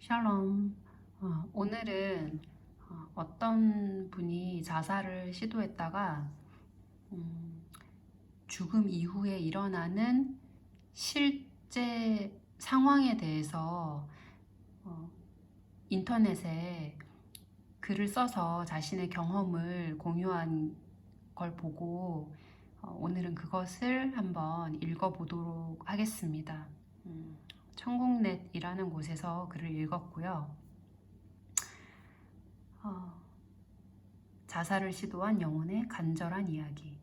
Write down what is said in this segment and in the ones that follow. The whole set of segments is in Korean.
샬롬. 오늘은 어떤 분이 자살을 시도했다가 죽음 이후에 일어나는 실제 상황에 대해서 인터넷에 글을 써서 자신의 경험을 공유한 걸 보고 오늘은 그것을 한번 읽어보도록 하겠습니다. 천국넷이라는 곳에서 글을 읽었고요. 자살을 시도한 영혼의 간절한 이야기.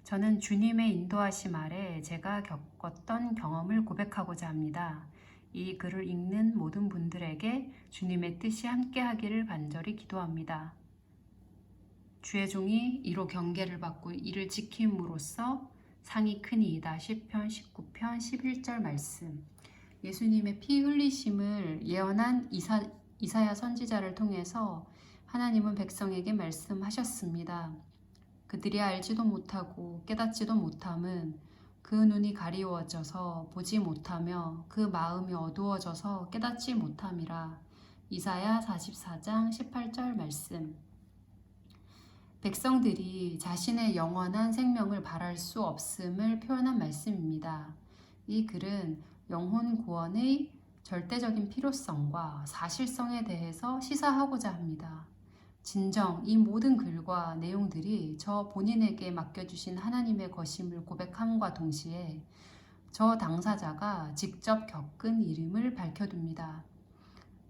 저는 주님의 인도하심 아래 제가 겪었던 경험을 고백하고자 합니다. 이 글을 읽는 모든 분들에게 주님의 뜻이 함께하기를 간절히 기도합니다. 주의 종이 이로 경계를 받고 이를 지킴으로써 상이 크니이다. 시편 19편 11절 말씀. 예수님의 피 흘리심을 예언한 이사야 선지자를 통해서 하나님은 백성에게 말씀하셨습니다. 그들이 알지도 못하고 깨닫지도 못함은 그 눈이 가리워져서 보지 못하며 그 마음이 어두워져서 깨닫지 못함이라. 이사야 44장 18절 말씀. 백성들이 자신의 영원한 생명을 바랄 수 없음을 표현한 말씀입니다. 이 글은 영혼 구원의 절대적인 필요성과 사실성에 대해서 시사하고자 합니다. 진정 이 모든 글과 내용들이 저 본인에게 맡겨주신 하나님의 것임을 고백함과 동시에 저 당사자가 직접 겪은 일임을 밝혀둡니다.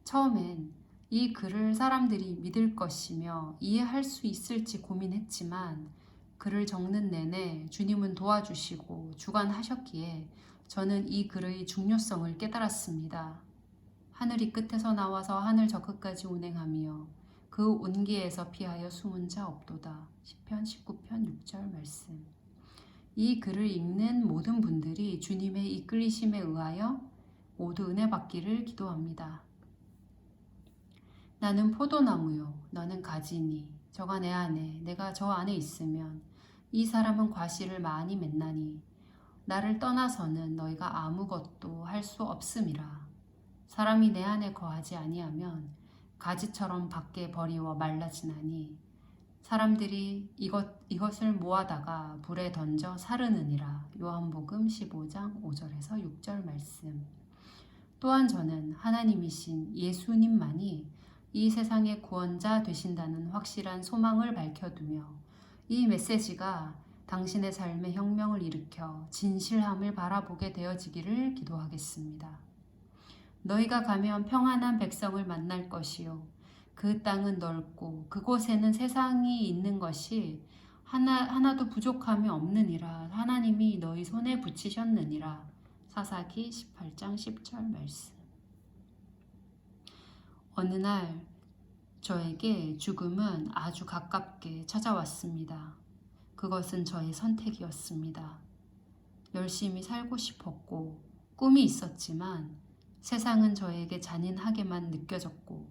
처음엔 이 글을 사람들이 믿을 것이며 이해할 수 있을지 고민했지만 글을 적는 내내 주님은 도와주시고 주관하셨기에 저는 이 글의 중요성을 깨달았습니다. 하늘이 끝에서 나와서 하늘 저 끝까지 운행하며 그 온기에서 피하여 숨은 자 없도다. 시편 19편 6절 말씀. 이 글을 읽는 모든 분들이 주님의 이끌리심에 의하여 모두 은혜 받기를 기도합니다. 나는 포도나무요, 너는 가지니 저가 내 안에 내가 저 안에 있으면 이 사람은 과실을 많이 맺나니 나를 떠나서는 너희가 아무것도 할 수 없음이라. 사람이 내 안에 거하지 아니하면 가지처럼 밖에 버리워 말라지나니 사람들이 이것을 모아다가 불에 던져 사르느니라. 요한복음 15장 5절에서 6절 말씀. 또한 저는 하나님이신 예수님만이 이 세상의 구원자 되신다는 확실한 소망을 밝혀두며 이 메시지가 당신의 삶의 혁명을 일으켜 진실함을 바라보게 되어지기를 기도하겠습니다. 너희가 가면 평안한 백성을 만날 것이요 그 땅은 넓고 그곳에는 세상이 있는 것이 하나도 부족함이 없느니라. 하나님이 너희 손에 붙이셨느니라. 사사기 18장 10절 말씀. 어느 날 저에게 죽음은 아주 가깝게 찾아왔습니다. 그것은 저의 선택이었습니다. 열심히 살고 싶었고 꿈이 있었지만 세상은 저에게 잔인하게만 느껴졌고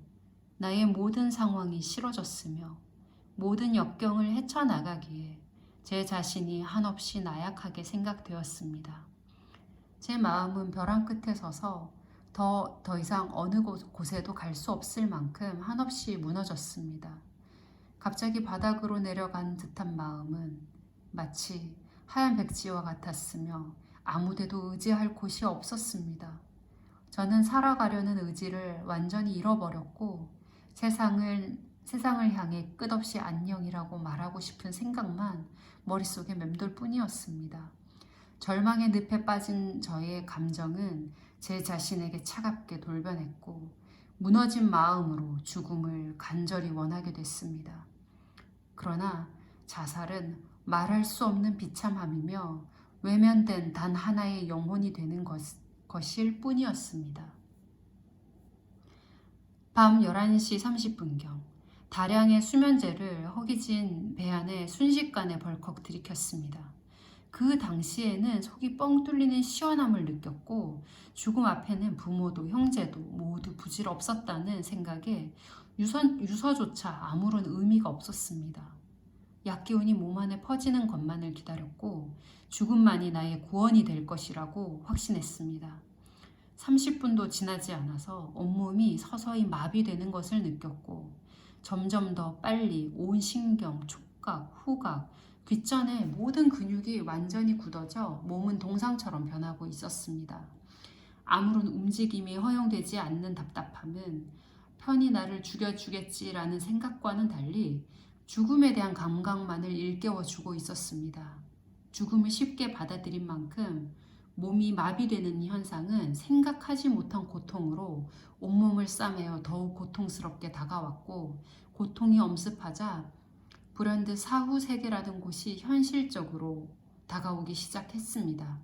나의 모든 상황이 싫어졌으며 모든 역경을 헤쳐나가기에 제 자신이 한없이 나약하게 생각되었습니다. 제 마음은 벼랑 끝에 서서 더 이상 어느 곳에도 갈 수 없을 만큼 한없이 무너졌습니다. 갑자기 바닥으로 내려간 듯한 마음은 마치 하얀 백지와 같았으며 아무데도 의지할 곳이 없었습니다. 저는 살아가려는 의지를 완전히 잃어버렸고 세상을 향해 끝없이 안녕이라고 말하고 싶은 생각만 머릿속에 맴돌 뿐이었습니다. 절망의 늪에 빠진 저의 감정은 제 자신에게 차갑게 돌변했고 무너진 마음으로 죽음을 간절히 원하게 됐습니다. 그러나 자살은 말할 수 없는 비참함이며 외면된 단 하나의 영혼이 되는 것일 뿐이었습니다. 밤 11시 30분경 다량의 수면제를 허기진 배 안에 순식간에 벌컥 들이켰습니다. 그 당시에는 속이 뻥 뚫리는 시원함을 느꼈고 죽음 앞에는 부모도 형제도 모두 부질없었다는 생각에 유서조차 아무런 의미가 없었습니다. 약기운이 몸 안에 퍼지는 것만을 기다렸고 죽음만이 나의 구원이 될 것이라고 확신했습니다. 30분도 지나지 않아서 온몸이 서서히 마비되는 것을 느꼈고 점점 더 빨리 온 신경, 촉각, 후각, 귓전의 모든 근육이 완전히 굳어져 몸은 동상처럼 변하고 있었습니다. 아무런 움직임이 허용되지 않는 답답함은 편히 나를 죽여주겠지라는 생각과는 달리 죽음에 대한 감각만을 일깨워주고 있었습니다. 죽음을 쉽게 받아들인 만큼 몸이 마비되는 현상은 생각하지 못한 고통으로 온몸을 싸매어 더욱 고통스럽게 다가왔고 고통이 엄습하자 불현듯 사후 세계라는 곳이 현실적으로 다가오기 시작했습니다.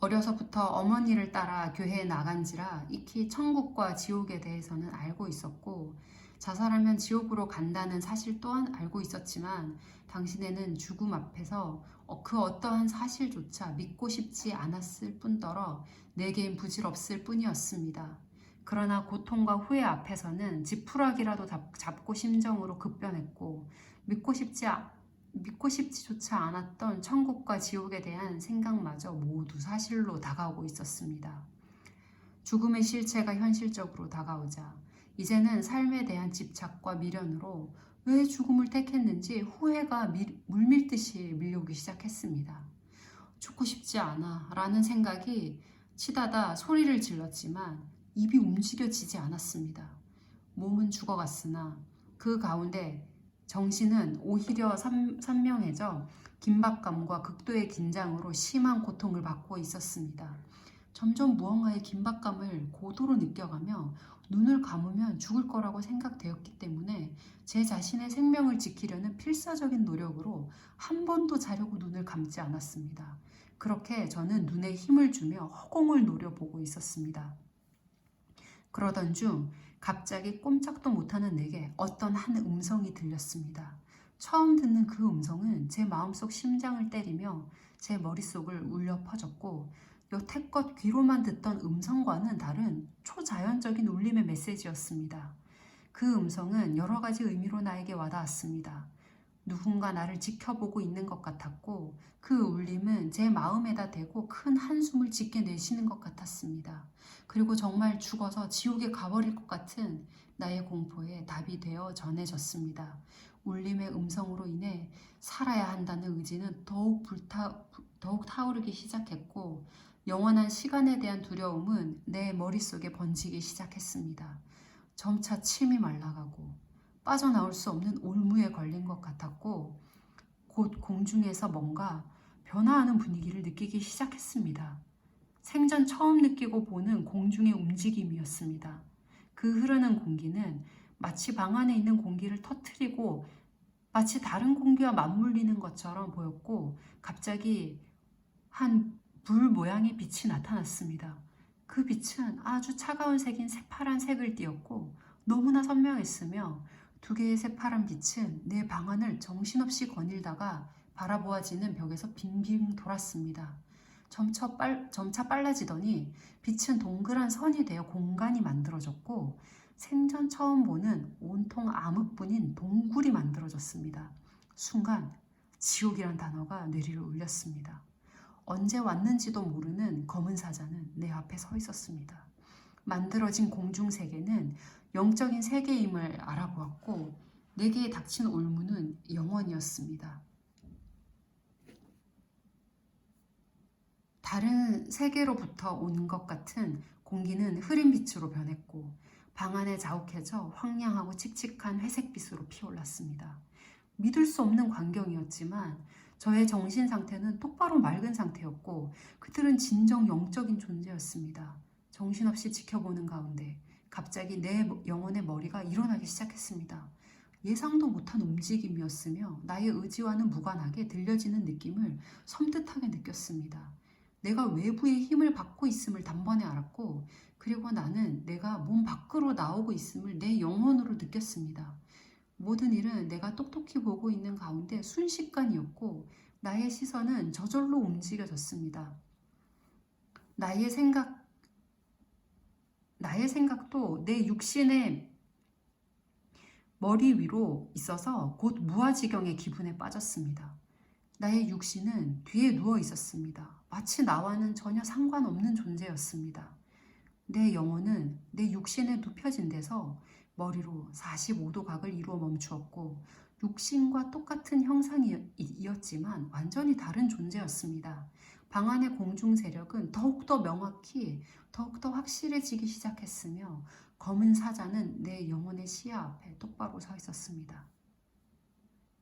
어려서부터 어머니를 따라 교회에 나간지라 익히 천국과 지옥에 대해서는 알고 있었고 자살하면 지옥으로 간다는 사실 또한 알고 있었지만 당신에는 죽음 앞에서 그 어떠한 사실조차 믿고 싶지 않았을 뿐더러 내겐 부질없을 뿐이었습니다. 그러나 고통과 후회 앞에서는 지푸라기라도 잡고 심정으로 급변했고 믿고 싶지조차 않았던 천국과 지옥에 대한 생각마저 모두 사실로 다가오고 있었습니다. 죽음의 실체가 현실적으로 다가오자 이제는 삶에 대한 집착과 미련으로 왜 죽음을 택했는지 후회가 물밀듯이 밀려오기 시작했습니다. 죽고 싶지 않아 라는 생각이 치다다 소리를 질렀지만 입이 움직여지지 않았습니다. 몸은 죽어갔으나 그 가운데 정신은 오히려 선명해져 긴박감과 극도의 긴장으로 심한 고통을 받고 있었습니다. 점점 무언가의 긴박감을 고도로 느껴가며 눈을 감으면 죽을 거라고 생각되었기 때문에 제 자신의 생명을 지키려는 필사적인 노력으로 한 번도 자려고 눈을 감지 않았습니다. 그렇게 저는 눈에 힘을 주며 허공을 노려보고 있었습니다. 그러던 중 갑자기 꼼짝도 못하는 내게 어떤 한 음성이 들렸습니다. 처음 듣는 그 음성은 제 마음속 심장을 때리며 제 머릿속을 울려 퍼졌고 여태껏 귀로만 듣던 음성과는 다른 초자연적인 울림의 메시지였습니다. 그 음성은 여러 가지 의미로 나에게 와닿았습니다. 누군가 나를 지켜보고 있는 것 같았고 그 울림은 제 마음에다 대고 큰 한숨을 짙게 내쉬는 것 같았습니다. 그리고 정말 죽어서 지옥에 가버릴 것 같은 나의 공포에 답이 되어 전해졌습니다. 울림의 음성으로 인해 살아야 한다는 의지는 더욱 타오르기 시작했고 영원한 시간에 대한 두려움은 내 머릿속에 번지기 시작했습니다. 점차 침이 말라가고 빠져나올 수 없는 올무에 걸린 것 같았고 곧 공중에서 뭔가 변화하는 분위기를 느끼기 시작했습니다. 생전 처음 느끼고 보는 공중의 움직임이었습니다. 그 흐르는 공기는 마치 방 안에 있는 공기를 터뜨리고 마치 다른 공기와 맞물리는 것처럼 보였고 갑자기 한 불 모양의 빛이 나타났습니다. 그 빛은 아주 차가운 색인 새파란 색을 띠었고 너무나 선명했으며 두 개의 새파란 빛은 내 방안을 정신없이 거닐다가 바라보아지는 벽에서 빙빙 돌았습니다. 점차 빨라지더니 빛은 동그란 선이 되어 공간이 만들어졌고 생전 처음 보는 온통 암흑뿐인 동굴이 만들어졌습니다. 순간 지옥이란 단어가 뇌리를 울렸습니다. 언제 왔는지도 모르는 검은 사자는 내 앞에 서 있었습니다. 만들어진 공중세계는 영적인 세계임을 알아보았고 내게 닥친 올무는 영원이었습니다. 다른 세계로부터 온 것 같은 공기는 흐린 빛으로 변했고 방 안에 자욱해져 황량하고 칙칙한 회색빛으로 피어올랐습니다. 믿을 수 없는 광경이었지만 저의 정신 상태는 똑바로 맑은 상태였고 그들은 진정 영적인 존재였습니다. 정신없이 지켜보는 가운데 갑자기 내 영혼의 머리가 일어나기 시작했습니다. 예상도 못한 움직임이었으며 나의 의지와는 무관하게 들려지는 느낌을 섬뜩하게 느꼈습니다. 내가 외부의 힘을 받고 있음을 단번에 알았고 그리고 나는 내가 몸 밖으로 나오고 있음을 내 영혼으로 느꼈습니다. 모든 일은 내가 똑똑히 보고 있는 가운데 순식간이었고 나의 시선은 저절로 움직여졌습니다. 나의 생각도 내 육신의 머리 위로 있어서 곧 무아지경의 기분에 빠졌습니다. 나의 육신은 뒤에 누워 있었습니다. 마치 나와는 전혀 상관없는 존재였습니다. 내 영혼은 내 육신에 눕혀진 데서 머리로 45도 각을 이루어 멈추었고 육신과 똑같은 형상이었지만 완전히 다른 존재였습니다. 방 안의 공중 세력은 더욱더 명확히 더욱더 확실해지기 시작했으며 검은 사자는 내 영혼의 시야 앞에 똑바로 서 있었습니다.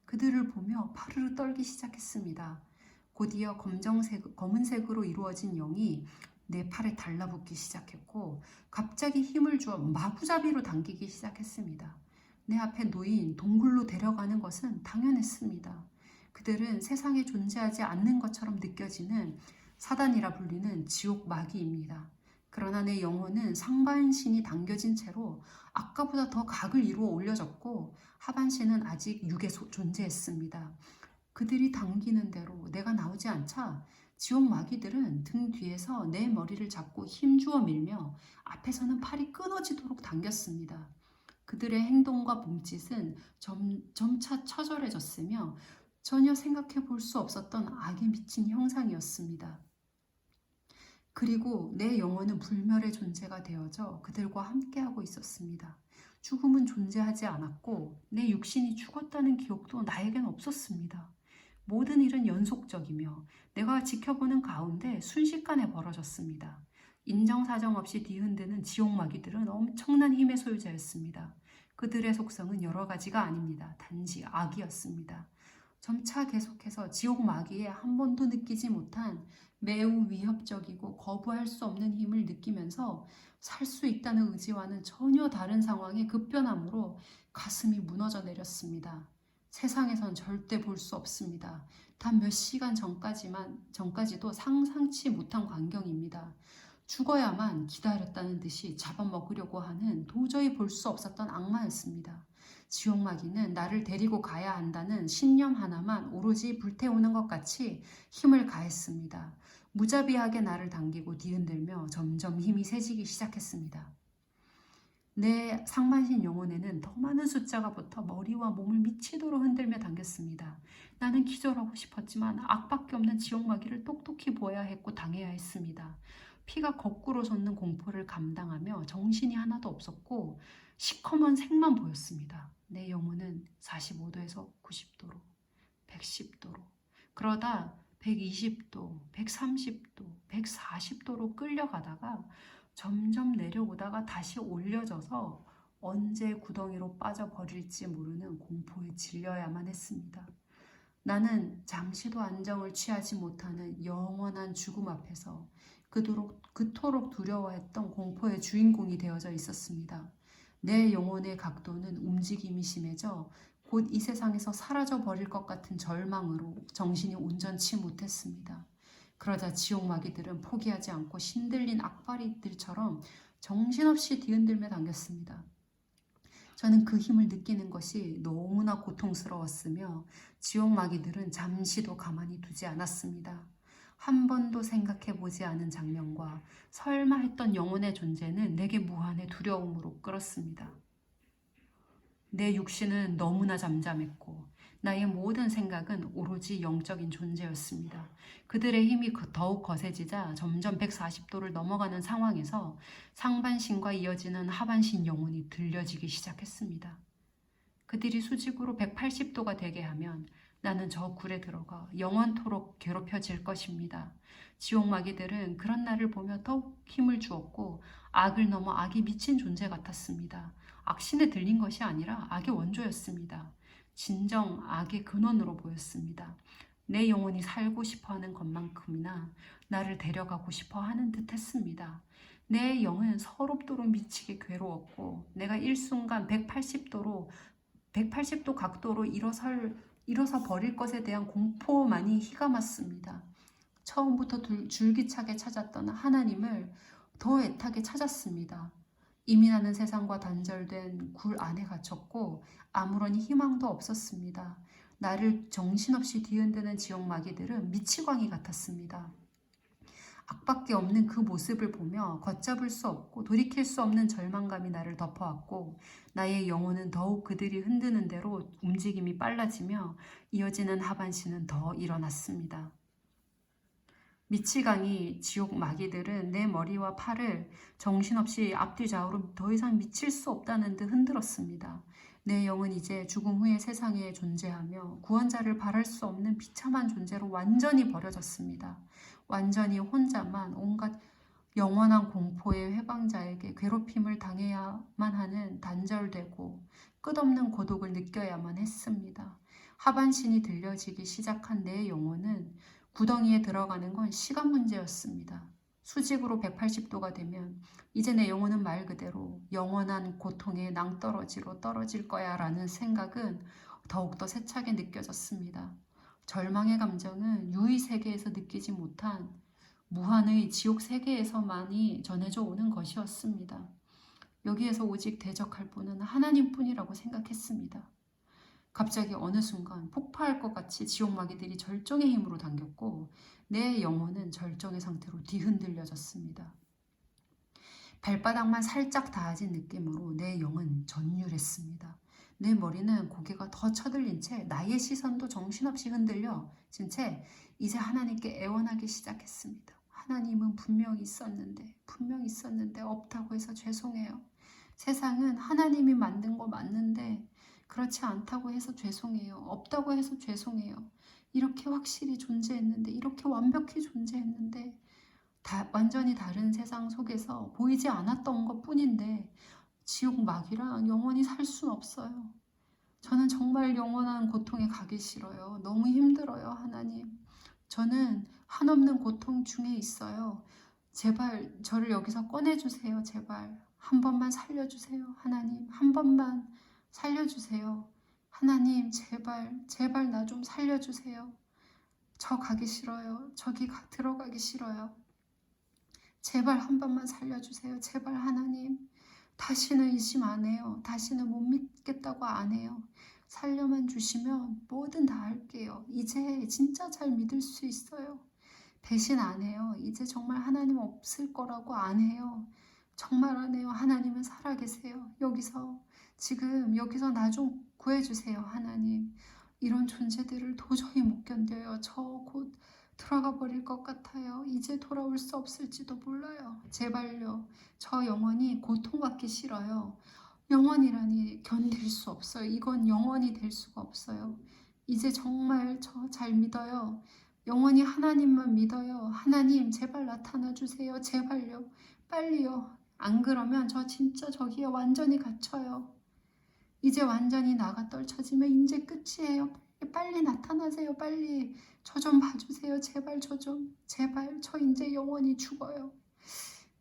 그들을 보며 파르르 떨기 시작했습니다. 곧이어 검은색으로 이루어진 영이 내 팔에 달라붙기 시작했고 갑자기 힘을 주어 마구잡이로 당기기 시작했습니다. 내 앞에 놓인 동굴로 데려가는 것은 당연했습니다. 그들은 세상에 존재하지 않는 것처럼 느껴지는 사단이라 불리는 지옥 마귀입니다. 그러나 내 영혼은 상반신이 당겨진 채로 아까보다 더 각을 이루어 올려졌고 하반신은 아직 육에 존재했습니다. 그들이 당기는 대로 내가 나오지 않자 지옥 마귀들은 등 뒤에서 내 머리를 잡고 힘주어 밀며 앞에서는 팔이 끊어지도록 당겼습니다. 그들의 행동과 몸짓은 점차 처절해졌으며 전혀 생각해 볼 수 없었던 악에 미친 형상이었습니다. 그리고 내 영혼은 불멸의 존재가 되어져 그들과 함께하고 있었습니다. 죽음은 존재하지 않았고 내 육신이 죽었다는 기억도 나에겐 없었습니다. 모든 일은 연속적이며 내가 지켜보는 가운데 순식간에 벌어졌습니다. 인정사정 없이 뒤흔드는 지옥 마귀들은 엄청난 힘의 소유자였습니다. 그들의 속성은 여러 가지가 아닙니다. 단지 악이었습니다. 점차 계속해서 지옥 마귀에 한 번도 느끼지 못한 매우 위협적이고 거부할 수 없는 힘을 느끼면서 살 수 있다는 의지와는 전혀 다른 상황에 급변함으로 가슴이 무너져 내렸습니다. 세상에선 절대 볼 수 없습니다. 단 몇 시간 전까지도 상상치 못한 광경입니다. 죽어야만 기다렸다는 듯이 잡아먹으려고 하는 도저히 볼 수 없었던 악마였습니다. 지옥 마귀는 나를 데리고 가야 한다는 신념 하나만 오로지 불태우는 것 같이 힘을 가했습니다. 무자비하게 나를 당기고 뒤흔들며 점점 힘이 세지기 시작했습니다. 내 상반신 영혼에는 더 많은 숫자가 붙어 머리와 몸을 미치도록 흔들며 당겼습니다. 나는 기절하고 싶었지만 악밖에 없는 지옥 마귀를 똑똑히 보아야 했고 당해야 했습니다. 피가 거꾸로 솟는 공포를 감당하며 정신이 하나도 없었고 시커먼 색만 보였습니다. 내 영혼은 45도에서 90도로, 110도로, 그러다 120도, 130도, 140도로 끌려가다가 점점 내려오다가 다시 올려져서 언제 구덩이로 빠져버릴지 모르는 공포에 질려야만 했습니다. 나는 잠시도 안정을 취하지 못하는 영원한 죽음 앞에서 그토록 두려워했던 공포의 주인공이 되어져 있었습니다. 내 영혼의 각도는 움직임이 심해져 곧 이 세상에서 사라져 버릴 것 같은 절망으로 정신이 온전치 못했습니다. 그러자 지옥 마귀들은 포기하지 않고 신들린 악바리들처럼 정신없이 뒤흔들며 당겼습니다. 저는 그 힘을 느끼는 것이 너무나 고통스러웠으며 지옥 마귀들은 잠시도 가만히 두지 않았습니다. 한 번도 생각해 보지 않은 장면과 설마 했던 영혼의 존재는 내게 무한의 두려움으로 끌었습니다. 내 육신은 너무나 잠잠했고 나의 모든 생각은 오로지 영적인 존재였습니다. 그들의 힘이 더욱 거세지자 점점 140도를 넘어가는 상황에서 상반신과 이어지는 하반신 영혼이 들려지기 시작했습니다. 그들이 수직으로 180도가 되게 하면 나는 저 굴에 들어가 영원토록 괴롭혀질 것입니다. 지옥 마귀들은 그런 나를 보며 더욱 힘을 주었고 악을 넘어 악이 미친 존재 같았습니다. 악신에 들린 것이 아니라 악의 원조였습니다. 진정 악의 근원으로 보였습니다. 내 영혼이 살고 싶어하는 것만큼이나 나를 데려가고 싶어하는 듯 했습니다. 내 영은 서럽도록 미치게 괴로웠고 내가 일순간 180도 각도로 일어서 버릴 것에 대한 공포만이 희감았습니다. 처음부터 줄기차게 찾았던 하나님을 더 애타게 찾았습니다. 이민하는 세상과 단절된 굴 안에 갇혔고 아무런 희망도 없었습니다. 나를 정신없이 뒤흔드는 지옥 마귀들은 미치광이 같았습니다. 악밖에 없는 그 모습을 보며 걷잡을 수 없고 돌이킬 수 없는 절망감이 나를 덮어왔고 나의 영혼은 더욱 그들이 흔드는 대로 움직임이 빨라지며 이어지는 하반신은 더 일어났습니다. 미치광이 지옥 마귀들은 내 머리와 팔을 정신없이 앞뒤 좌우로 더 이상 미칠 수 없다는 듯 흔들었습니다. 내 영은 이제 죽음 후의 세상에 존재하며 구원자를 바랄 수 없는 비참한 존재로 완전히 버려졌습니다. 완전히 혼자만 온갖 영원한 공포의 회방자에게 괴롭힘을 당해야만 하는 단절되고 끝없는 고독을 느껴야만 했습니다. 하반신이 들려지기 시작한 내 영혼은 구덩이에 들어가는 건 시간 문제였습니다. 수직으로 180도가 되면 이제 내 영혼은 말 그대로 영원한 고통의 낭떠러지로 떨어질 거야 라는 생각은 더욱더 세차게 느껴졌습니다. 절망의 감정은 유의 세계에서 느끼지 못한 무한의 지옥 세계에서만이 전해져 오는 것이었습니다. 여기에서 오직 대적할 분은 하나님뿐이라고 생각했습니다. 갑자기 어느 순간 폭파할 것 같이 지옥 마귀들이 절정의 힘으로 당겼고 내 영혼은 절정의 상태로 뒤흔들려졌습니다. 발바닥만 살짝 닿아진 느낌으로 내 영은 전율했습니다. 내 머리는 고개가 더 쳐들린 채 나의 시선도 정신없이 흔들려진 채 이제 하나님께 애원하기 시작했습니다. 하나님은 분명히 있었는데 없다고 해서 죄송해요. 세상은 하나님이 만든 거 맞는데 그렇지 않다고 해서 죄송해요. 없다고 해서 죄송해요. 이렇게 확실히 존재했는데 이렇게 완벽히 존재했는데 완전히 다른 세상 속에서 보이지 않았던 것 뿐인데 지옥 마귀랑 영원히 살 순 없어요. 저는 정말 영원한 고통에 가기 싫어요. 너무 힘들어요, 하나님. 저는 한없는 고통 중에 있어요. 제발 저를 여기서 꺼내주세요. 제발 한 번만 살려주세요. 하나님 한 번만 살려주세요. 하나님 제발 나 좀 살려주세요. 저 가기 싫어요. 저기 들어가기 싫어요. 제발 한 번만 살려주세요. 제발 하나님. 다시는 의심 안 해요. 다시는 못 믿겠다고 안 해요. 살려만 주시면 뭐든 다 할게요. 이제 진짜 잘 믿을 수 있어요. 배신 안 해요. 이제 정말 하나님 없을 거라고 안 해요. 정말 안 해요. 하나님은 살아계세요. 지금 여기서 나 좀 구해주세요. 하나님. 이런 존재들을 도저히 못 견뎌요. 저 곧 들어가 버릴 것 같아요. 이제 돌아올 수 없을지도 몰라요. 제발요. 저 영원히 고통받기 싫어요. 영원이라니 견딜 수 없어요. 이건 영원이 될 수가 없어요. 이제 정말 저 잘 믿어요. 영원히 하나님만 믿어요. 하나님 제발 나타나 주세요. 제발요. 빨리요. 안 그러면 저 진짜 저기에 완전히 갇혀요. 이제 완전히 나가 떨쳐지면 이제 끝이에요. 빨리 나타나세요. 빨리 저 좀 봐주세요. 제발 제발 저 이제 영원히 죽어요.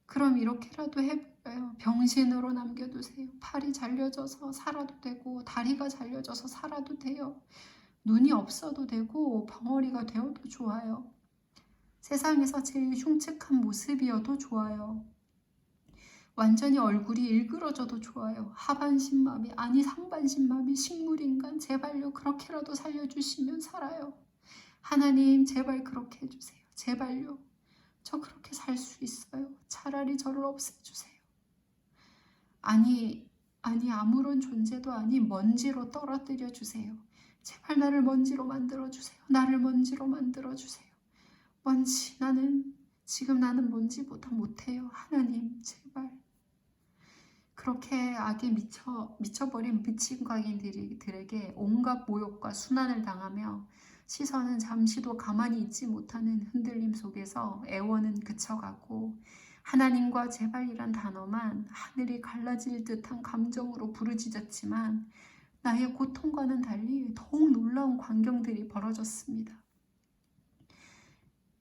그럼 이렇게라도 해봐요. 병신으로 남겨두세요. 팔이 잘려져서 살아도 되고 다리가 잘려져서 살아도 돼요. 눈이 없어도 되고 벙어리가 되어도 좋아요. 세상에서 제일 흉측한 모습이어도 좋아요. 완전히 얼굴이 일그러져도 좋아요. 하반신마비 아니 상반신마비 식물인간 제발요. 그렇게라도 살려주시면 살아요. 하나님 제발 그렇게 해주세요. 제발요. 저 그렇게 살 수 있어요. 차라리 저를 없애주세요. 아니 아무런 존재도 아닌 먼지로 떨어뜨려 주세요. 제발 나를 먼지로 만들어주세요. 나를 먼지로 만들어주세요. 나는 먼지보다 못해요. 하나님 제발. 그렇게 악에 미쳐버린 미친 광인들에게 온갖 모욕과 순환을 당하며 시선은 잠시도 가만히 있지 못하는 흔들림 속에서 애원은 그쳐가고 하나님과 제발이란 단어만 하늘이 갈라질 듯한 감정으로 부르짖었지만 나의 고통과는 달리 더욱 놀라운 광경들이 벌어졌습니다.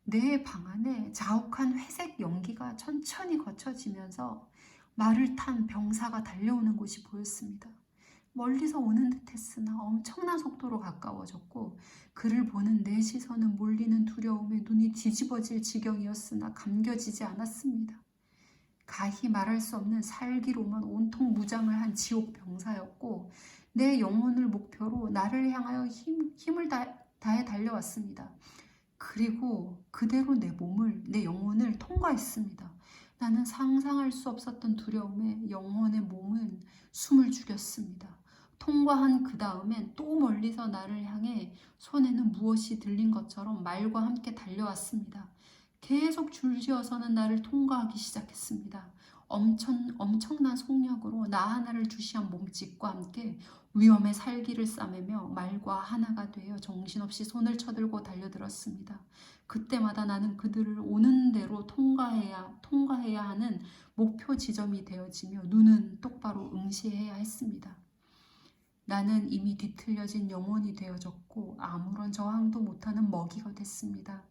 내 방 안에 자욱한 회색 연기가 천천히 거쳐지면서 말을 탄 병사가 달려오는 곳이 보였습니다. 멀리서 오는 듯 했으나 엄청난 속도로 가까워졌고 그를 보는 내 시선은 몰리는 두려움에 눈이 뒤집어질 지경이었으나 감겨지지 않았습니다. 가히 말할 수 없는 살기로만 온통 무장을 한 지옥 병사였고 내 영혼을 목표로 나를 향하여 힘을 다해 달려왔습니다. 그리고 그대로 내 영혼을 통과했습니다. 나는 상상할 수 없었던 두려움에 영혼의 몸은 숨을 죽였습니다. 통과한 그 다음엔 또 멀리서 나를 향해 손에는 무엇이 들린 것처럼 말과 함께 달려왔습니다. 계속 줄지어서는 나를 통과하기 시작했습니다. 엄청난 속력으로 나 하나를 주시한 몸짓과 함께 위험의 살기를 싸매며 말과 하나가 되어 정신없이 손을 쳐들고 달려들었습니다. 그때마다 나는 그들을 오는 대로 통과해야 하는 목표 지점이 되어지며 눈은 똑바로 응시해야 했습니다. 나는 이미 뒤틀려진 영혼이 되어졌고 아무런 저항도 못하는 먹이가 됐습니다.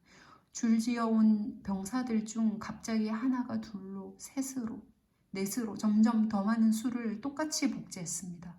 줄지어온 병사들 중 갑자기 하나가 둘로, 셋으로, 넷으로 점점 더 많은 수를 똑같이 복제했습니다.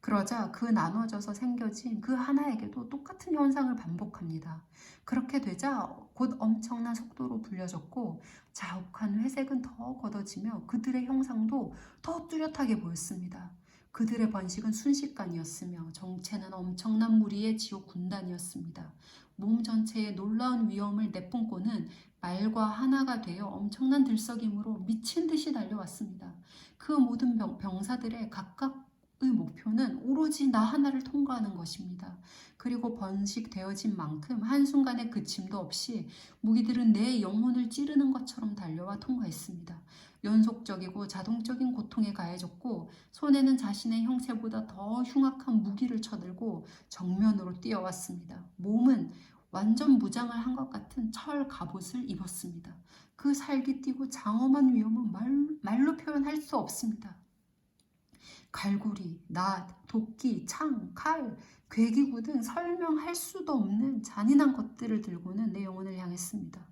그러자 그 나눠져서 생겨진 그 하나에게도 똑같은 현상을 반복합니다. 그렇게 되자 곧 엄청난 속도로 불려졌고 자욱한 회색은 더 걷어지며 그들의 형상도 더 뚜렷하게 보였습니다. 그들의 번식은 순식간이었으며 정체는 엄청난 무리의 지옥 군단이었습니다. 몸 전체에 놀라운 위험을 내뿜고는 말과 하나가 되어 엄청난 들썩임으로 미친 듯이 달려왔습니다. 그 모든 병사들의 각각의 목표는 오로지 나 하나를 통과하는 것입니다. 그리고 번식되어진 만큼 한순간의 그침도 없이 무기들은 내 영혼을 찌르는 것처럼 달려와 통과했습니다. 연속적이고 자동적인 고통에 가해졌고 손에는 자신의 형체보다 더 흉악한 무기를 쳐들고 정면으로 뛰어왔습니다. 몸은 완전 무장을 한 것 같은 철 갑옷을 입었습니다. 그 살기뛰고 장엄한 위험은 말로 표현할 수 없습니다. 갈고리, 낫, 도끼, 창, 칼, 괴기구 등 설명할 수도 없는 잔인한 것들을 들고는 내 영혼을 향했습니다.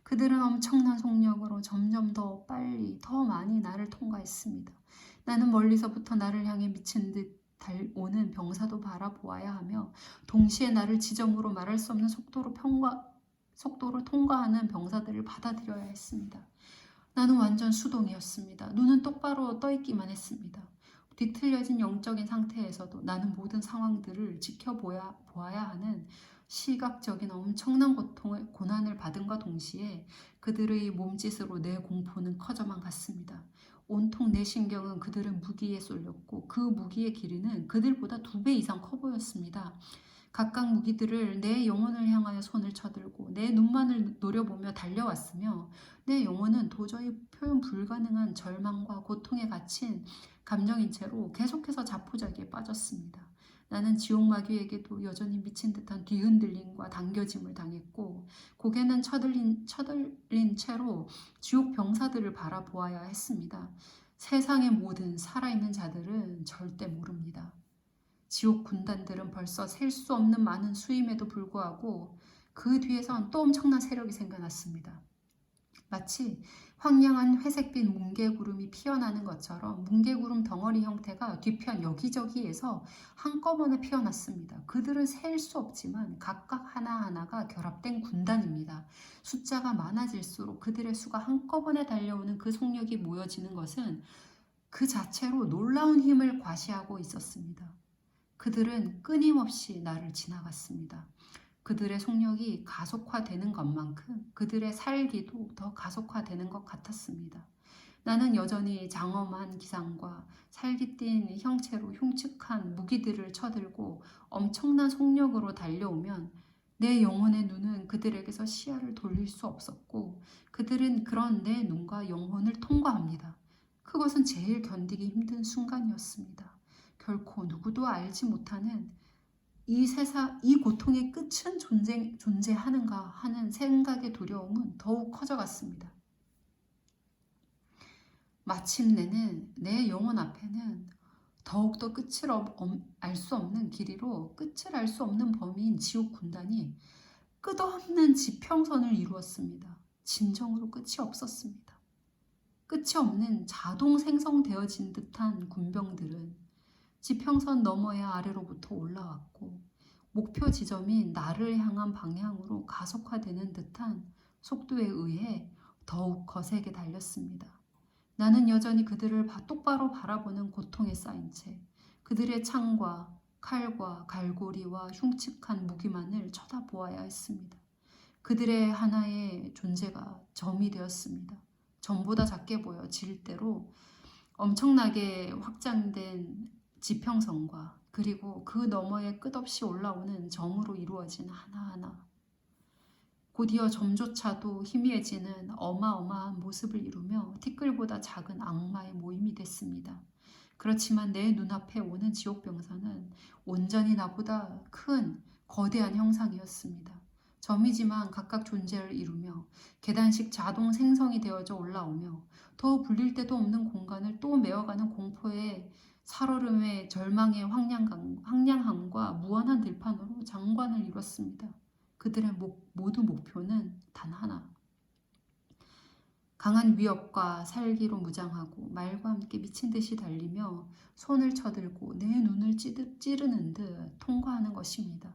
그들은 엄청난 속력으로 점점 더 빨리, 더 많이 나를 통과했습니다. 나는 멀리서부터 나를 향해 미친 듯 달오는 병사도 바라보아야 하며 동시에 나를 지점으로 말할 수 없는 속도로 통과하는 병사들을 받아들여야 했습니다. 나는 완전 수동이었습니다. 눈은 똑바로 떠있기만 했습니다. 뒤틀려진 영적인 상태에서도 나는 모든 상황들을 지켜보아야 하는 시각적인 엄청난 고난을 받은과 동시에 그들의 몸짓으로 내 공포는 커져만 갔습니다. 온통 내 신경은 그들의 무기에 쏠렸고 그 무기의 길이는 그들보다 2배 이상 커 보였습니다. 각각 무기들을 내 영혼을 향하여 손을 쳐들고 내 눈만을 노려보며 달려왔으며 내 영혼은 도저히 표현 불가능한 절망과 고통에 갇힌 감정인 채로 계속해서 자포자기에 빠졌습니다. 나는 지옥마귀에게도 여전히 미친 듯한 뒤흔들림과 당겨짐을 당했고 고개는 쳐들린 채로 지옥 병사들을 바라보아야 했습니다. 세상의 모든 살아있는 자들은 절대 모릅니다. 지옥 군단들은 벌써 셀 수 없는 많은 수임에도 불구하고 그 뒤에선 또 엄청난 세력이 생겨났습니다. 마치 황량한 회색빛 뭉게구름이 피어나는 것처럼 뭉게구름 덩어리 형태가 뒤편 여기저기에서 한꺼번에 피어났습니다. 그들은 셀 수 없지만 각각 하나하나가 결합된 군단입니다. 숫자가 많아질수록 그들의 수가 한꺼번에 달려오는 그 속력이 모여지는 것은 그 자체로 놀라운 힘을 과시하고 있었습니다. 그들은 끊임없이 나를 지나갔습니다. 그들의 속력이 가속화되는 것만큼 그들의 살기도 더 가속화되는 것 같았습니다. 나는 여전히 장엄한 기상과 살깃띤 형체로 흉측한 무기들을 쳐들고 엄청난 속력으로 달려오면 내 영혼의 눈은 그들에게서 시야를 돌릴 수 없었고 그들은 그런 내 눈과 영혼을 통과합니다. 그것은 제일 견디기 힘든 순간이었습니다. 결코 누구도 알지 못하는 이 고통의 끝은 존재하는가 하는 생각의 두려움은 더욱 커져갔습니다. 마침내는 내 영혼 앞에는 더욱더 끝을 알 수 없는 길이로 끝을 알 수 없는 범위인 지옥 군단이 끝없는 지평선을 이루었습니다. 진정으로 끝이 없었습니다. 끝이 없는 자동 생성되어진 듯한 군병들은 지평선 너머의 아래로부터 올라왔고 목표 지점인 나를 향한 방향으로 가속화되는 듯한 속도에 의해 더욱 거세게 달렸습니다. 나는 여전히 그들을 똑바로 바라보는 고통에 쌓인 채 그들의 창과 칼과 갈고리와 흉측한 무기만을 쳐다보아야 했습니다. 그들의 하나의 존재가 점이 되었습니다. 점보다 작게 보여 질 대로 엄청나게 확장된 지평선과 그리고 그 너머에 끝없이 올라오는 점으로 이루어진 하나하나 곧이어 점조차도 희미해지는 어마어마한 모습을 이루며 티끌보다 작은 악마의 모임이 됐습니다. 그렇지만 내 눈앞에 오는 지옥병사는 온전히 나보다 큰 거대한 형상이었습니다. 점이지만 각각 존재를 이루며 계단식 자동 생성이 되어져 올라오며 더 불릴 데도 없는 공간을 또 메워가는 공포의 살얼음의 절망의 황량함과 무한한 들판으로 장관을 이뤘습니다. 그들의 모두 목표는 단 하나. 강한 위협과 살기로 무장하고 말과 함께 미친 듯이 달리며 손을 쳐들고 내 눈을 찌르는 듯 통과하는 것입니다.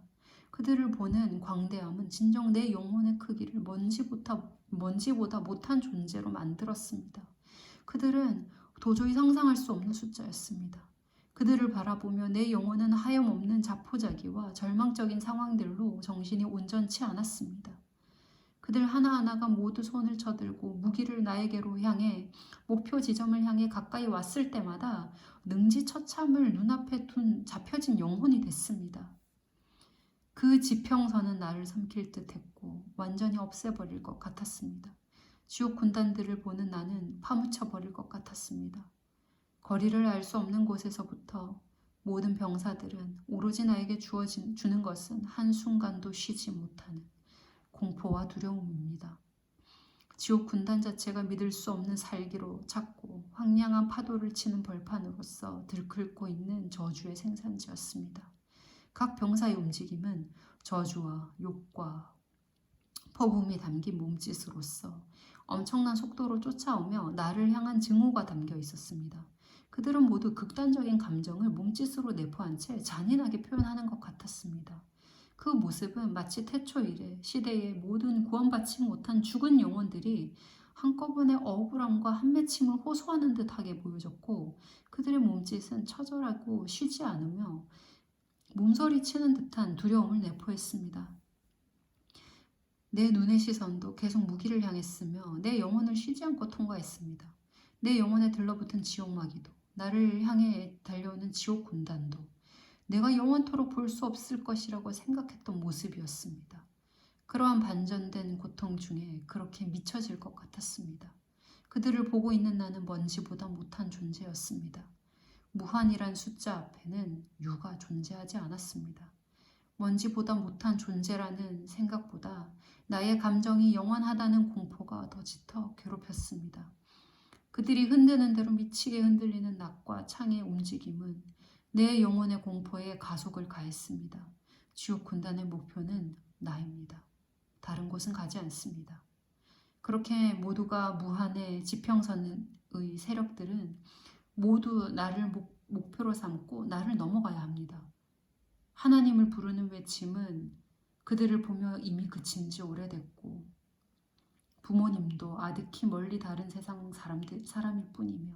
그들을 보는 광대함은 진정 내 영혼의 크기를 먼지보다 못한 존재로 만들었습니다. 그들은 도저히 상상할 수 없는 숫자였습니다. 그들을 바라보며 내 영혼은 하염없는 자포자기와 절망적인 상황들로 정신이 온전치 않았습니다. 그들 하나하나가 모두 손을 쳐들고 무기를 나에게로 향해 목표 지점을 향해 가까이 왔을 때마다 능지처참을 눈앞에 둔 잡혀진 영혼이 됐습니다. 그 지평선은 나를 삼킬 듯 했고 완전히 없애버릴 것 같았습니다. 지옥 군단들을 보는 나는 파묻혀버릴 것 같았습니다. 거리를 알 수 없는 곳에서부터 모든 병사들은 오로지 나에게 주는 것은 한순간도 쉬지 못하는 공포와 두려움입니다. 지옥 군단 자체가 믿을 수 없는 살기로 작고 황량한 파도를 치는 벌판으로서 들끓고 있는 저주의 생산지였습니다. 각 병사의 움직임은 저주와 욕과 퍼부음이 담긴 몸짓으로서 엄청난 속도로 쫓아오며 나를 향한 증오가 담겨 있었습니다. 그들은 모두 극단적인 감정을 몸짓으로 내포한 채 잔인하게 표현하는 것 같았습니다. 그 모습은 마치 태초 이래 시대의 모든 구원받지 못한 죽은 영혼들이 한꺼번에 억울함과 한맺힘을 호소하는 듯하게 보여졌고 그들의 몸짓은 처절하고 쉬지 않으며 몸서리치는 듯한 두려움을 내포했습니다. 내 눈의 시선도 계속 무기를 향했으며 내 영혼을 쉬지 않고 통과했습니다. 내 영혼에 들러붙은 지옥마귀도 나를 향해 달려오는 지옥 군단도 내가 영원토록 볼 수 없을 것이라고 생각했던 모습이었습니다. 그러한 반전된 고통 중에 그렇게 미쳐질 것 같았습니다. 그들을 보고 있는 나는 먼지보다 못한 존재였습니다. 무한이란 숫자 앞에는 유가 존재하지 않았습니다. 먼지보다 못한 존재라는 생각보다 나의 감정이 영원하다는 공포가 더 짙어 괴롭혔습니다. 그들이 흔드는 대로 미치게 흔들리는 낙과 창의 움직임은 내 영혼의 공포에 가속을 가했습니다. 지옥 군단의 목표는 나입니다. 다른 곳은 가지 않습니다. 그렇게 모두가 무한의 지평선의 세력들은 모두 나를 목표로 삼고 나를 넘어가야 합니다. 하나님을 부르는 외침은 그들을 보며 이미 그친 지 오래됐고 부모님도 아득히 멀리 다른 세상 사람일 뿐이며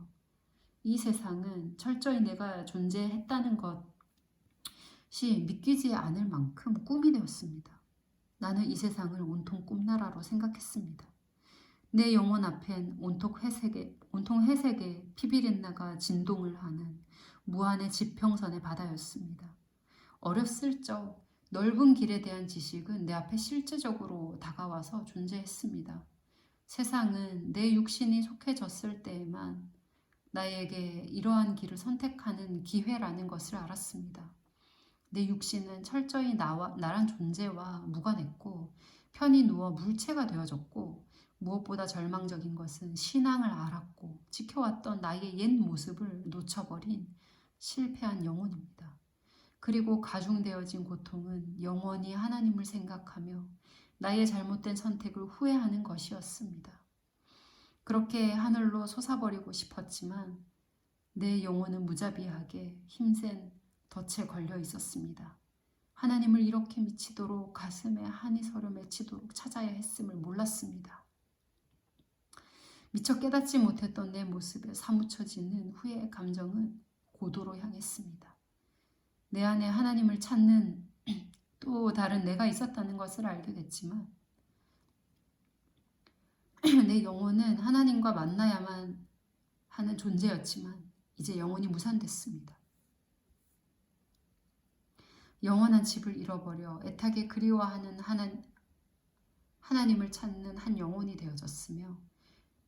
이 세상은 철저히 내가 존재했다는 것이 믿기지 않을 만큼 꿈이 되었습니다. 나는 이 세상을 온통 꿈나라로 생각했습니다. 내 영혼 앞엔 온통 회색의 피비린나가 진동을 하는 무한의 지평선의 바다였습니다. 어렸을 적 넓은 길에 대한 지식은 내 앞에 실제적으로 다가와서 존재했습니다. 세상은 내 육신이 속해졌을 때에만 나에게 이러한 길을 선택하는 기회라는 것을 알았습니다. 내 육신은 철저히 나란 존재와 무관했고 편히 누워 물체가 되어졌고 무엇보다 절망적인 것은 신앙을 알았고 지켜왔던 나의 옛 모습을 놓쳐버린 실패한 영혼입니다. 그리고 가중되어진 고통은 영원히 하나님을 생각하며 나의 잘못된 선택을 후회하는 것이었습니다. 그렇게 하늘로 솟아버리고 싶었지만 내 영혼은 무자비하게 힘센 덫에 걸려 있었습니다. 하나님을 이렇게 미치도록 가슴에 한이 서려 맺히도록 찾아야 했음을 몰랐습니다. 미처 깨닫지 못했던 내 모습에 사무쳐지는 후회의 감정은 고도로 향했습니다. 내 안에 하나님을 찾는 또 다른 내가 있었다는 것을 알게 됐지만 내 영혼은 하나님과 만나야만 하는 존재였지만 이제 영혼이 무산됐습니다. 영원한 집을 잃어버려 애타게 그리워하는 하나님을 찾는 한 영혼이 되어졌으며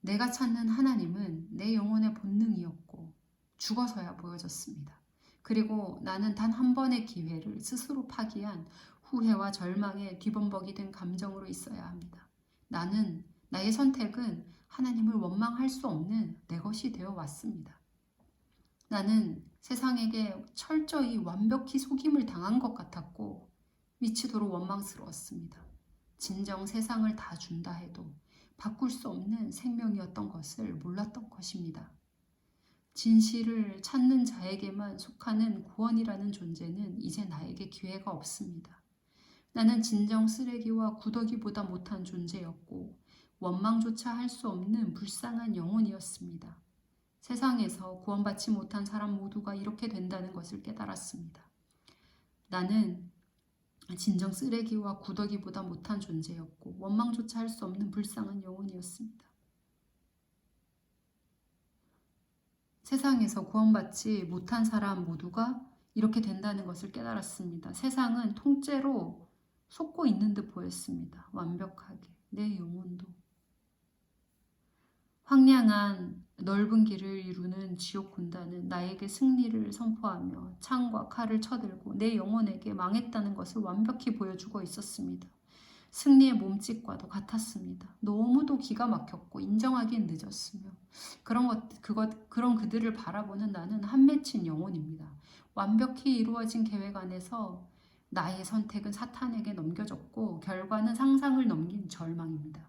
내가 찾는 하나님은 내 영혼의 본능이었고 죽어서야 보여졌습니다. 그리고 나는 단 한 번의 기회를 스스로 파기한 후회와 절망에 뒤범벅이 된 감정으로 있어야 합니다. 나의 선택은 하나님을 원망할 수 없는 내 것이 되어 왔습니다. 나는 세상에게 철저히 완벽히 속임을 당한 것 같았고 미치도록 원망스러웠습니다. 진정 세상을 다 준다 해도 바꿀 수 없는 생명이었던 것을 몰랐던 것입니다. 진실을 찾는 자에게만 속하는 구원이라는 존재는 이제 나에게 기회가 없습니다. 나는 진정 쓰레기와 구더기보다 못한 존재였고 원망조차 할 수 없는 불쌍한 영혼이었습니다. 세상에서 구원받지 못한 사람 모두가 이렇게 된다는 것을 깨달았습니다. 나는 진정 쓰레기와 구더기보다 못한 존재였고 원망조차 할 수 없는 불쌍한 영혼이었습니다. 세상에서 구원받지 못한 사람 모두가 이렇게 된다는 것을 깨달았습니다. 세상은 통째로 속고 있는 듯 보였습니다. 완벽하게 내 영혼도. 황량한 넓은 길을 이루는 지옥 군단은 나에게 승리를 선포하며 창과 칼을 쳐들고 내 영혼에게 망했다는 것을 완벽히 보여주고 있었습니다. 승리의 몸짓과도 같았습니다. 너무도 기가 막혔고 인정하기엔 늦었으며 그런 그들을 바라보는 나는 한 맺힌 영혼입니다. 완벽히 이루어진 계획 안에서 나의 선택은 사탄에게 넘겨졌고 결과는 상상을 넘긴 절망입니다.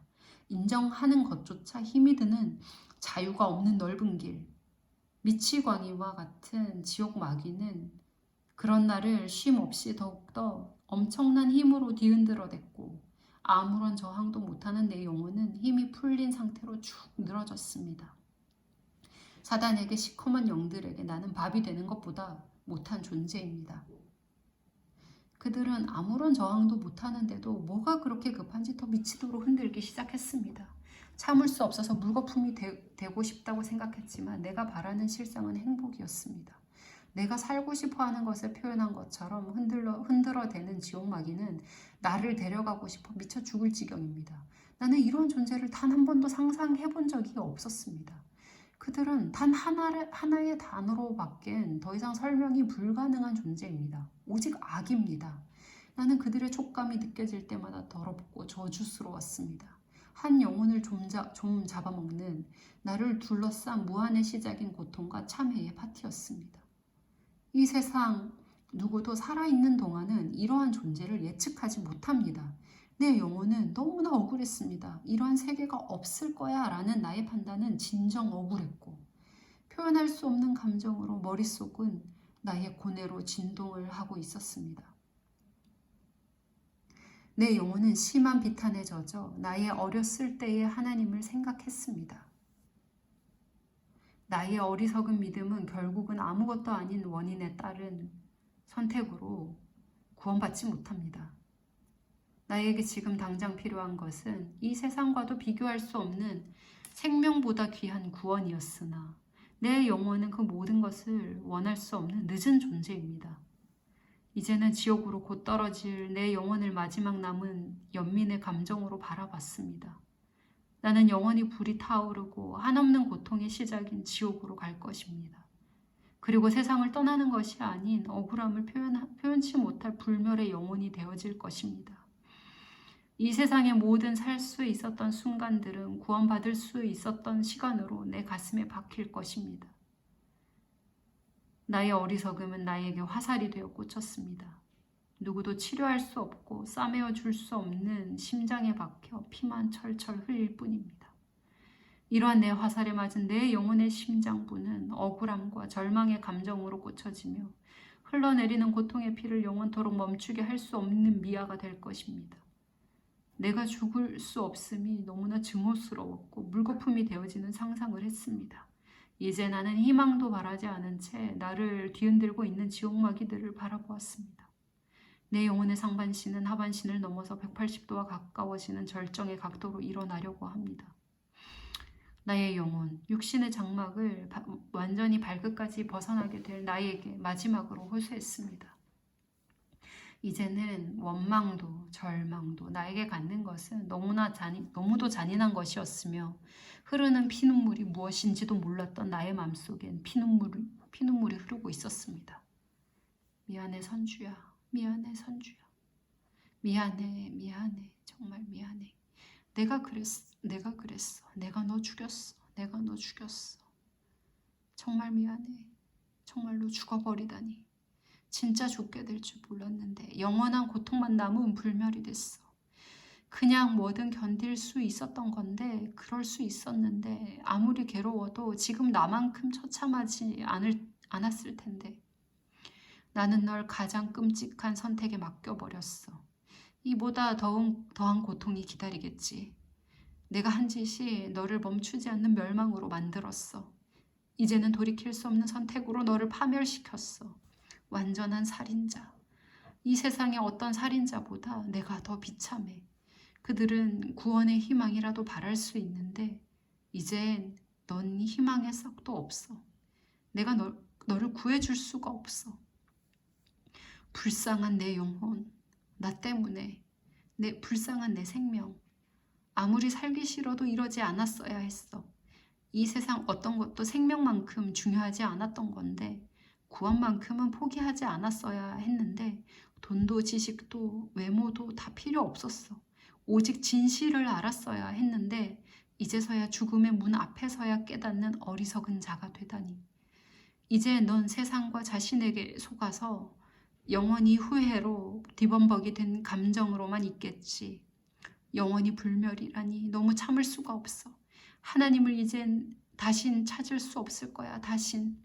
인정하는 것조차 힘이 드는 자유가 없는 넓은 길, 미치광이와 같은 지옥 마귀는 그런 나를 쉼 없이 더욱더 엄청난 힘으로 뒤흔들어댔고 아무런 저항도 못하는 내 영혼은 힘이 풀린 상태로 쭉 늘어졌습니다. 사단에게 시커먼 영들에게 나는 밥이 되는 것보다 못한 존재입니다. 그들은 아무런 저항도 못하는데도 뭐가 그렇게 급한지 더 미치도록 흔들기 시작했습니다. 참을 수 없어서 물거품이 되고 싶다고 생각했지만 내가 바라는 실상은 행복이었습니다. 내가 살고 싶어하는 것을 표현한 것처럼 흔들어대는 지옥마귀는 나를 데려가고 싶어 미쳐 죽을 지경입니다. 나는 이런 존재를 단 한 번도 상상해본 적이 없었습니다. 그들은 단 하나의 단어로밖엔 더 이상 설명이 불가능한 존재입니다. 오직 악입니다. 나는 그들의 촉감이 느껴질 때마다 더럽고 저주스러웠습니다. 한 영혼을 좀 잡아먹는 나를 둘러싼 무한의 시작인 고통과 참회의 파티였습니다. 이 세상 누구도 살아있는 동안은 이러한 존재를 예측하지 못합니다. 내 영혼은 너무나 억울했습니다. 이러한 세계가 없을 거야 라는 나의 판단은 진정 억울했고 표현할 수 없는 감정으로 머릿속은 나의 고뇌로 진동을 하고 있었습니다. 내 영혼은 심한 비탄에 젖어 나의 어렸을 때의 하나님을 생각했습니다. 나의 어리석은 믿음은 결국은 아무것도 아닌 원인에 따른 선택으로 구원받지 못합니다. 나에게 지금 당장 필요한 것은 이 세상과도 비교할 수 없는 생명보다 귀한 구원이었으나 내 영혼은 그 모든 것을 원할 수 없는 늦은 존재입니다. 이제는 지옥으로 곧 떨어질 내 영혼을 마지막 남은 연민의 감정으로 바라봤습니다. 나는 영원히 불이 타오르고 한없는 고통의 시작인 지옥으로 갈 것입니다. 그리고 세상을 떠나는 것이 아닌 억울함을 표현치 못할 불멸의 영혼이 되어질 것입니다. 이 세상의 모든 살 수 있었던 순간들은 구원받을 수 있었던 시간으로 내 가슴에 박힐 것입니다. 나의 어리석음은 나에게 화살이 되어 꽂혔습니다. 누구도 치료할 수 없고 싸매어 줄 수 없는 심장에 박혀 피만 철철 흘릴 뿐입니다. 이러한 내 화살에 맞은 내 영혼의 심장부는 억울함과 절망의 감정으로 꽂혀지며 흘러내리는 고통의 피를 영원토록 멈추게 할 수 없는 미아가 될 것입니다. 내가 죽을 수 없음이 너무나 증오스러웠고 물거품이 되어지는 상상을 했습니다. 이제 나는 희망도 바라지 않은 채 나를 뒤흔들고 있는 지옥마귀들을 바라보았습니다. 내 영혼의 상반신은 하반신을 넘어서 180도와 가까워지는 절정의 각도로 일어나려고 합니다. 나의 영혼, 육신의 장막을 완전히 발끝까지 벗어나게 될 나에게 마지막으로 호소했습니다. 이제는 원망도 절망도 나에게 갖는 것은 너무도 잔인한 것이었으며 흐르는 피눈물이 무엇인지도 몰랐던 나의 맘속엔 피눈물이 흐르고 있었습니다. 미안해 선주야, 미안해 선주야, 미안해, 정말 미안해. 내가 그랬어, 내가 너 죽였어, 정말 미안해, 정말로 죽어버리다니. 진짜 죽게 될 줄 몰랐는데 영원한 고통만 남은 불멸이 됐어. 그냥 뭐든 견딜 수 있었던 건데, 그럴 수 있었는데 아무리 괴로워도 지금 나만큼 처참하지 않았을 텐데. 나는 널 가장 끔찍한 선택에 맡겨버렸어. 이보다 더한 고통이 기다리겠지. 내가 한 짓이 너를 멈추지 않는 멸망으로 만들었어. 이제는 돌이킬 수 없는 선택으로 너를 파멸시켰어. 완전한 살인자. 이 세상의 어떤 살인자보다 내가 더 비참해. 그들은 구원의 희망이라도 바랄 수 있는데 이젠 넌 희망의 싹도 없어. 내가 너를 구해줄 수가 없어. 불쌍한 내 영혼, 나 때문에 불쌍한 내 생명. 아무리 살기 싫어도 이러지 않았어야 했어. 이 세상 어떤 것도 생명만큼 중요하지 않았던 건데 구원만큼은 포기하지 않았어야 했는데 돈도 지식도 외모도 다 필요 없었어. 오직 진실을 알았어야 했는데 이제서야 죽음의 문 앞에서야 깨닫는 어리석은 자가 되다니. 이제 넌 세상과 자신에게 속아서 영원히 후회로 뒤범벅이 된 감정으로만 있겠지. 영원히 불멸이라니 너무 참을 수가 없어. 하나님을 이젠 다신 찾을 수 없을 거야. 다신.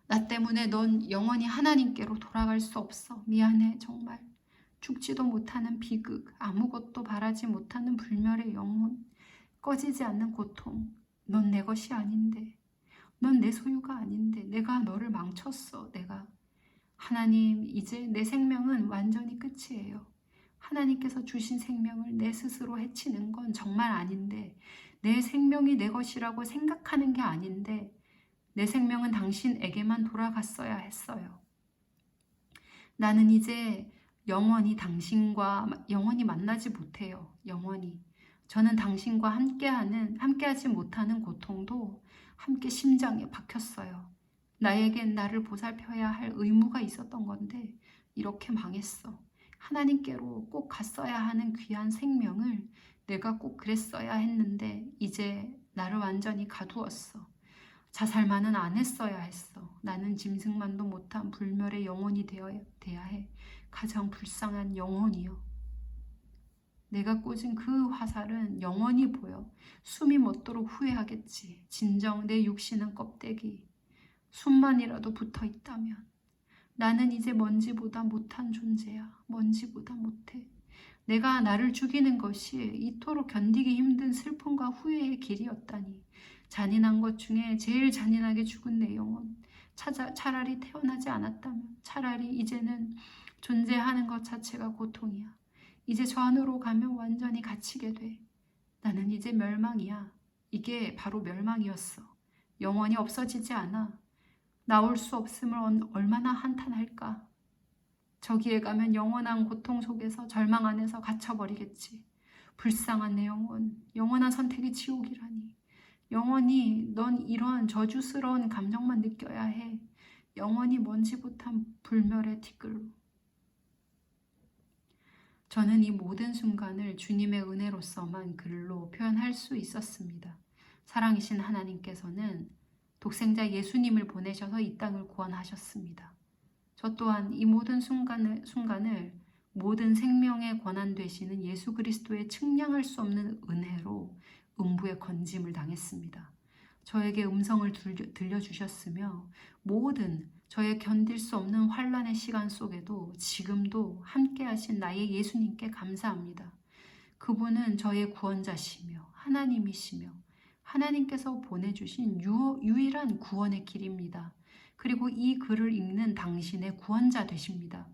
나 때문에 넌 영원히 하나님께로 돌아갈 수 없어. 미안해 정말. 죽지도 못하는 비극, 아무것도 바라지 못하는 불멸의 영혼, 꺼지지 않는 고통. 넌 내 것이 아닌데, 넌 내 소유가 아닌데 내가 너를 망쳤어. 내가. 하나님, 이제 내 생명은 완전히 끝이에요. 하나님께서 주신 생명을 내 스스로 해치는 건 정말 아닌데, 내 생명이 내 것이라고 생각하는 게 아닌데, 내 생명은 당신에게만 돌아갔어야 했어요. 나는 이제 영원히 당신과 영원히 만나지 못해요. 영원히. 저는 당신과 함께하지 못하는 고통도 함께 심장에 박혔어요. 나에겐 나를 보살펴야 할 의무가 있었던 건데 이렇게 망했어. 하나님께로 꼭 갔어야 하는 귀한 생명을 내가 꼭 그랬어야 했는데 이제 나를 완전히 가두었어. 자살만은 안 했어야 했어. 나는 짐승만도 못한 불멸의 영혼이 돼야 해. 가장 불쌍한 영혼이요. 내가 꽂은 그 화살은 영원히 보여. 숨이 멎도록 후회하겠지. 진정 내 육신은 껍데기. 숨만이라도 붙어 있다면. 나는 이제 먼지보다 못한 존재야. 먼지보다 못해. 내가 나를 죽이는 것이 이토록 견디기 힘든 슬픔과 후회의 길이었다니. 잔인한 것 중에 제일 잔인하게 죽은 내 영혼. 차라리 태어나지 않았다면. 차라리 이제는 존재하는 것 자체가 고통이야. 이제 저 안으로 가면 완전히 갇히게 돼. 나는 이제 멸망이야. 이게 바로 멸망이었어. 영원히 없어지지 않아. 나올 수 없음을 얼마나 한탄할까. 저기에 가면 영원한 고통 속에서 절망 안에서 갇혀버리겠지. 불쌍한 내 영혼, 영원한 선택이 지옥이라니. 영원히 넌 이런 저주스러운 감정만 느껴야 해. 영원히 먼지부탄 불멸의 티끌로. 저는 이 모든 순간을 주님의 은혜로서만 글로 표현할 수 있었습니다. 사랑이신 하나님께서는 독생자 예수님을 보내셔서 이 땅을 구원하셨습니다. 저 또한 이 모든 순간을 모든 생명의 권한 되시는 예수 그리스도의 측량할 수 없는 은혜로 음부의 건짐을 당했습니다. 저에게 음성을 들려주셨으며 모든 저의 견딜 수 없는 환난의 시간 속에도 지금도 함께하신 나의 예수님께 감사합니다. 그분은 저의 구원자시며 하나님이시며 하나님께서 보내주신 유일한 구원의 길입니다. 그리고 이 글을 읽는 당신의 구원자 되십니다.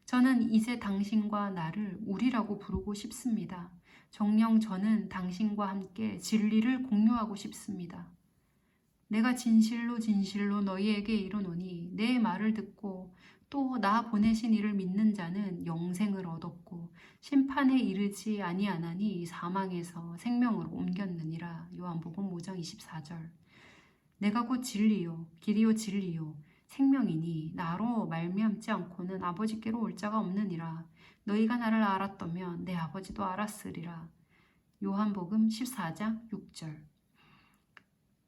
저는 이제 당신과 나를 우리라고 부르고 싶습니다. 정녕 저는 당신과 함께 진리를 공유하고 싶습니다. 내가 진실로 너희에게 이르노니 내 말을 듣고 또 나 보내신 이를 믿는 자는 영생을 얻었고 심판에 이르지 아니하나니 사망에서 생명으로 옮겼느니라. 요한복음 5장 24절. 내가 곧 진리요 길이요 진리요 생명이니 나로 말미암지 않고는 아버지께로 올 자가 없느니라. 너희가 나를 알았다면 내 아버지도 알았으리라. 요한복음 14장 6절.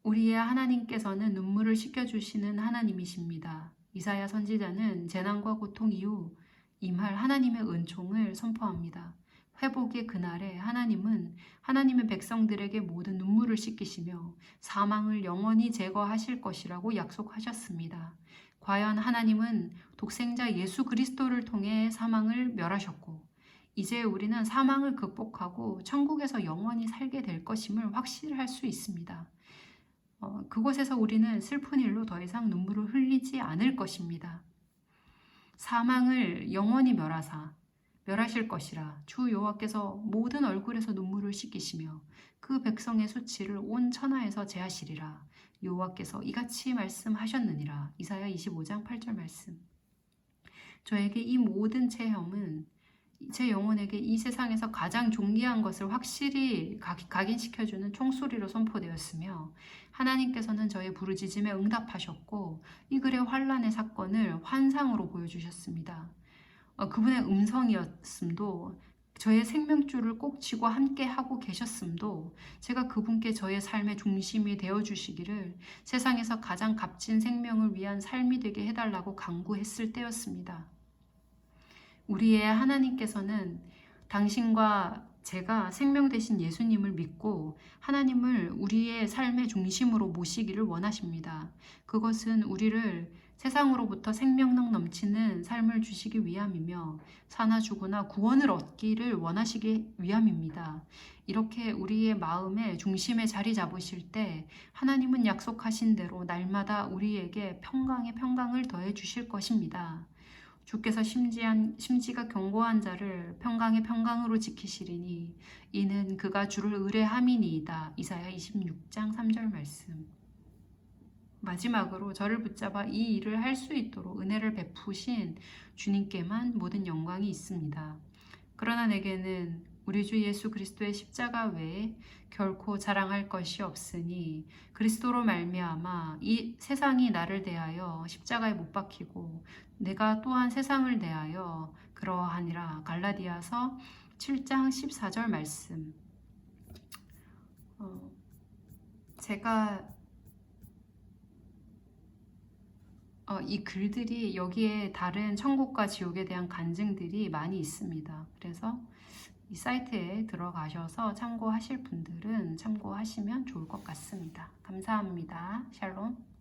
우리의 하나님께서는 눈물을 씻겨주시는 하나님이십니다. 이사야 선지자는 재난과 고통 이후 임할 하나님의 은총을 선포합니다. 회복의 그날에 하나님은 하나님의 백성들에게 모든 눈물을 씻기시며 사망을 영원히 제거하실 것이라고 약속하셨습니다. 과연 하나님은 독생자 예수 그리스도를 통해 사망을 멸하셨고 이제 우리는 사망을 극복하고 천국에서 영원히 살게 될 것임을 확실할 수 있습니다. 그곳에서 우리는 슬픈 일로 더 이상 눈물을 흘리지 않을 것입니다. 사망을 영원히 멸하실 것이라 주 여호와께서 모든 얼굴에서 눈물을 씻기시며 그 백성의 수치를 온 천하에서 제하시리라. 여호와께서 이같이 말씀하셨느니라. 이사야 25장 8절 말씀. 저에게 이 모든 체험은 제 영혼에게 이 세상에서 가장 존귀한 것을 확실히 각인시켜주는 총소리로 선포되었으며 하나님께서는 저의 부르짖음에 응답하셨고 이 글의 환란의 사건을 환상으로 보여주셨습니다. 그분의 음성이었음도 저의 생명줄을 꼭 쥐고 함께 하고 계셨음도 제가 그분께 저의 삶의 중심이 되어주시기를 세상에서 가장 값진 생명을 위한 삶이 되게 해달라고 간구했을 때였습니다. 우리의 하나님께서는 당신과 제가 생명 되신 예수님을 믿고 하나님을 우리의 삶의 중심으로 모시기를 원하십니다. 그것은 우리를 세상으로부터 생명력 넘치는 삶을 주시기 위함이며 사나 죽으나 구원을 얻기를 원하시기 위함입니다. 이렇게 우리의 마음의 중심에 자리 잡으실 때 하나님은 약속하신 대로 날마다 우리에게 평강에 평강을 더해 주실 것입니다. 주께서 심지가 견고한 자를 평강의 평강으로 지키시리니 이는 그가 주를 의뢰함이니이다. 이사야 26장 3절 말씀. 마지막으로 저를 붙잡아 이 일을 할 수 있도록 은혜를 베푸신 주님께만 모든 영광이 있습니다. 그러나 내게는 우리 주 예수 그리스도의 십자가 외에 결코 자랑할 것이 없으니 그리스도로 말미암아 이 세상이 나를 대하여 십자가에 못 박히고 내가 또한 세상을 대하여 그러하니라. 갈라디아서 7장 14절 말씀. 제가 이 글들이 여기에 다른 천국과 지옥에 대한 간증들이 많이 있습니다. 그래서 이 사이트에 들어가셔서 참고하실 분들은 참고하시면 좋을 것 같습니다. 감사합니다. 샬롬.